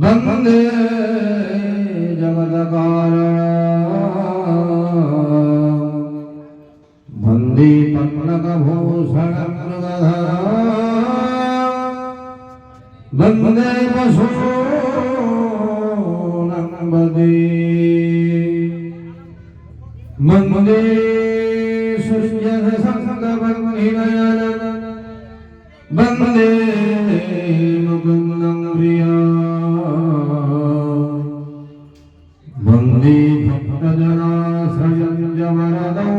वंदे जगत्कारणं वंदे पन्नगभूषणं मृगधरं वंदे पशूनां वंदे सूर्यसंगमग्निनयनं वंदे मुकुन्दं प्रियं वंदे भक्तजनाश्रयं जवरदं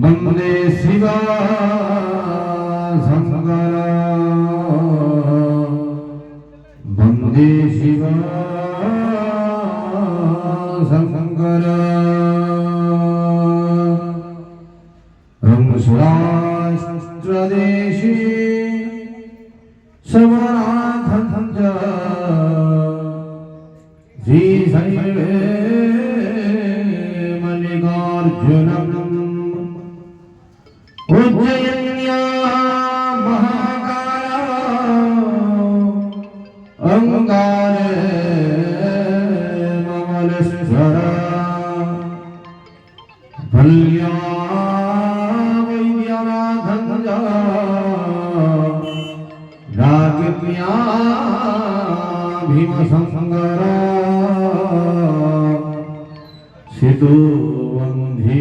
वंदे शिवशङ्करं वंदे शिवशङ्करं सुराष्ट्रदेशे श्रवणार्थं च श्रीशैले मल्लिकार्जुनम् उज्जयिन्यां महाकालम् ओंकारे ममलेश्वरम् वैद्यनाथं च राज्ञा भीमशङ्करं सितो वन्देतु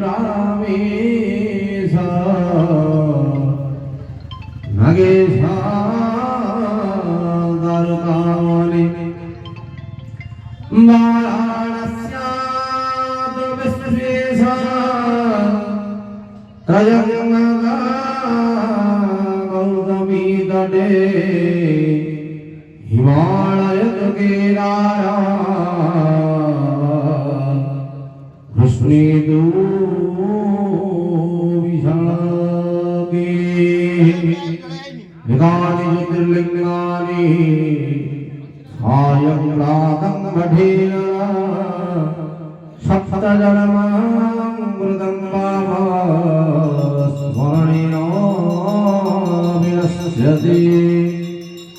रामेश नगेशा दारुकावली वाराणस्यात् विश्वेशा त्रयम्बका गौतमी तटे हिमालय केदारा कृष्णेदु विशाखे निगानि ज्योतिर्लिङ्गानि सायं प्रातं मठेन सप्तजन्म